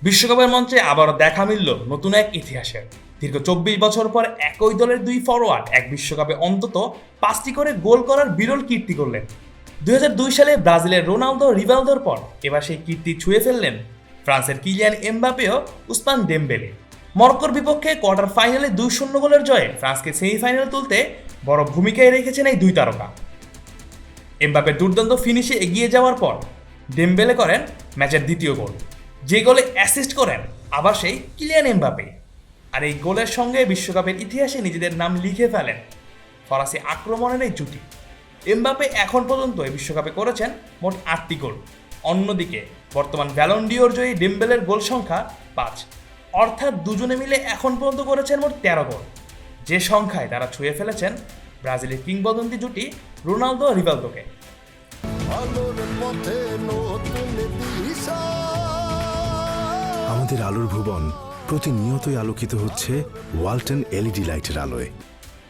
বিশ্বকাপের মঞ্চে আবারও দেখা মিলল নতুন এক ইতিহাসের। দীর্ঘ ২৪ বছর পর একই দলের দুই ফরোয়ার্ড এক বিশ্বকাপে অন্তত ৫টি করে গোল করার বিরল কীর্তি করলেন। ২০০২ সালে ব্রাজিলের রোনালদো রিভালদোর পর এবার সেই কীর্তি ছুঁয়ে ফেললেন ফ্রান্সের কিলিয়ান এমবাপে ও উসমান ডেমবেলে। মরক্কোর বিপক্ষে কোয়ার্টার ফাইনালে ২-০ গোলের জয়ে ফ্রান্সকে সেমিফাইনালে তুলতে বড় ভূমিকায় রেখেছেন এই দুই তারকা। এমবাপের দুর্দান্ত ফিনিশে এগিয়ে যাওয়ার পর ডেমবেলে করেন ম্যাচের দ্বিতীয় গোল, যে গোলে অ্যাসিস্ট করেন আবার সেই কিলিয়ান এমবাপে। আর এই গোলের সঙ্গে বিশ্বকাপের ইতিহাসে নিজেদের নাম লিখে ফেলেন ফরাসি আক্রমণের এই জুটি। এমবাপে এখন পর্যন্ত এই বিশ্বকাপে করেছেন মোট ৮টি গোল। অন্যদিকে বর্তমান ব্যালন ডিওর জয়ী ডেমবেলের গোল সংখ্যা ৫, অর্থাৎ দুজনে মিলে এখন পর্যন্ত করেছেন মোট ১৩ গোল, যে সংখ্যায় তারা ছুঁয়ে ফেলেছেন ব্রাজিলের কিংবদন্তি জুটি রোনালদো রিভালদোকে। আমাদের আলোর ভুবন প্রতিনিয়তই আলোকিত হচ্ছে ওয়ালটন এলইডি লাইটের আলোয়।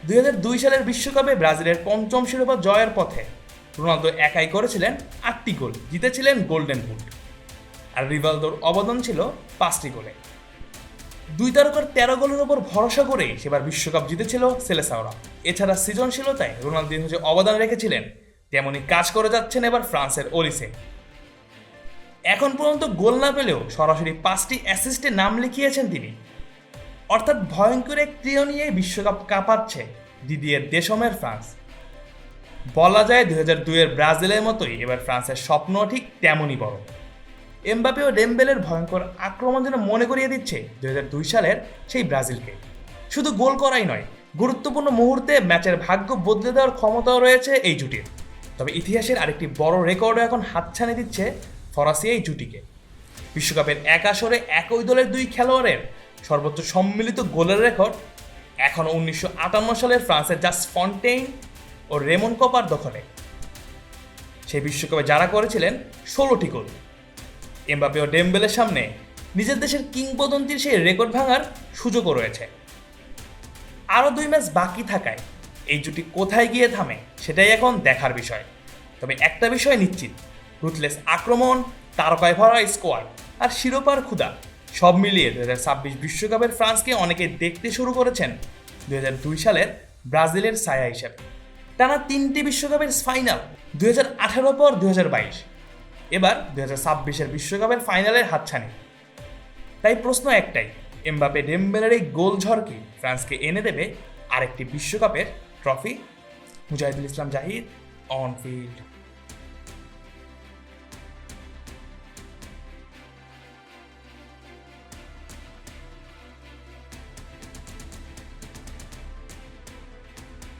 ২০০২ সালের বিশ্বকাপে ব্রাজিলের পঞ্চম শিরোপা জয়ের পথে রোনালদো একাই করেছিলেন ৮টি গোল, জিতেছিলেন গোল্ডেন বুট। আর রিভালদোর অবদান ছিল ৫টি গোলে। দুই তারকার ১৩ গোলের ওপর ভরসা করেই সেবার বিশ্বকাপ জিতেছিল সেলেসাওরা। এছাড়া সৃজনশীলতায় রোনালদিনহো যে অবদান রেখেছিলেন, তেমনই কাজ করে যাচ্ছেন এবার ফ্রান্সের ওলিসে। এখন পর্যন্ত গোল না পেলেও সরাসরি ৫টি অ্যাসিস্টে নাম লিখিয়েছেন তিনি। অর্থাৎ ভয়ঙ্কর এক ট্রিও নিয়ে বিশ্বকাপ কাঁপাচ্ছে দিদিয়ের দেশমের ফ্রান্স। বলা যায় ২০০২-এর ব্রাজিলের মতোই এবার ফ্রান্সের স্বপ্ন ঠিক তেমনই বড়। এমবাপে ও ডেমবেলের ভয়ঙ্কর আক্রমণ যেন মনে করিয়ে দিচ্ছে ২০০২ সালের সেই ব্রাজিলকে। শুধু গোল করাই নয়, গুরুত্বপূর্ণ মুহূর্তে ম্যাচের ভাগ্য বদলে দেওয়ার ক্ষমতাও রয়েছে এই জুটির। তবে ইতিহাসের আরেকটি বড় রেকর্ডও এখন হাতছানি দিচ্ছে ফরাসি এই জুটিকে। বিশ্বকাপের এক আসরে একই দলের দুই খেলোয়াড়ের সর্বোচ্চ সম্মিলিত গোলের রেকর্ড এখনও ১৯৫৮ সালের ফ্রান্সের জাস ফন্টেইন ও রেমন কোপার দখলে। সেই বিশ্বকাপে যারা করেছিলেন ১৬টি গোল। এমবাপে ও ডেমবেলের সামনে নিজের দেশের কিংবদন্তির সেই রেকর্ড ভাঙার সুযোগও রয়েছে। আরও ২ ম্যাচ বাকি থাকায় এই জুটি কোথায় গিয়ে থামে সেটাই এখন দেখার বিষয়। তবে একটা বিষয় নিশ্চিত, রুথলেস আক্রমণ, তারকায় ভরা স্কোয়াড আর শিরোপার ক্ষুধা সব মিলিয়ে ২০২৬ বিশ্বকাপের ফ্রান্সকে অনেকে দেখতে শুরু করেছেন ২০০২ সালের ব্রাজিলের ছায়া হিসেবে। টানা ৩টি বিশ্বকাপের ফাইনাল, ২০১৮ পর ২০২২, এবার ২০২৬-এর বিশ্বকাপের ফাইনালের হাতছানি। তাই প্রশ্ন একটাই, এমবাপে ডেমবেলের এই গোল ঝড় কি ফ্রান্সকে এনে দেবে আরেকটি বিশ্বকাপের trophy? Mujahidul Islam Zahid, on field.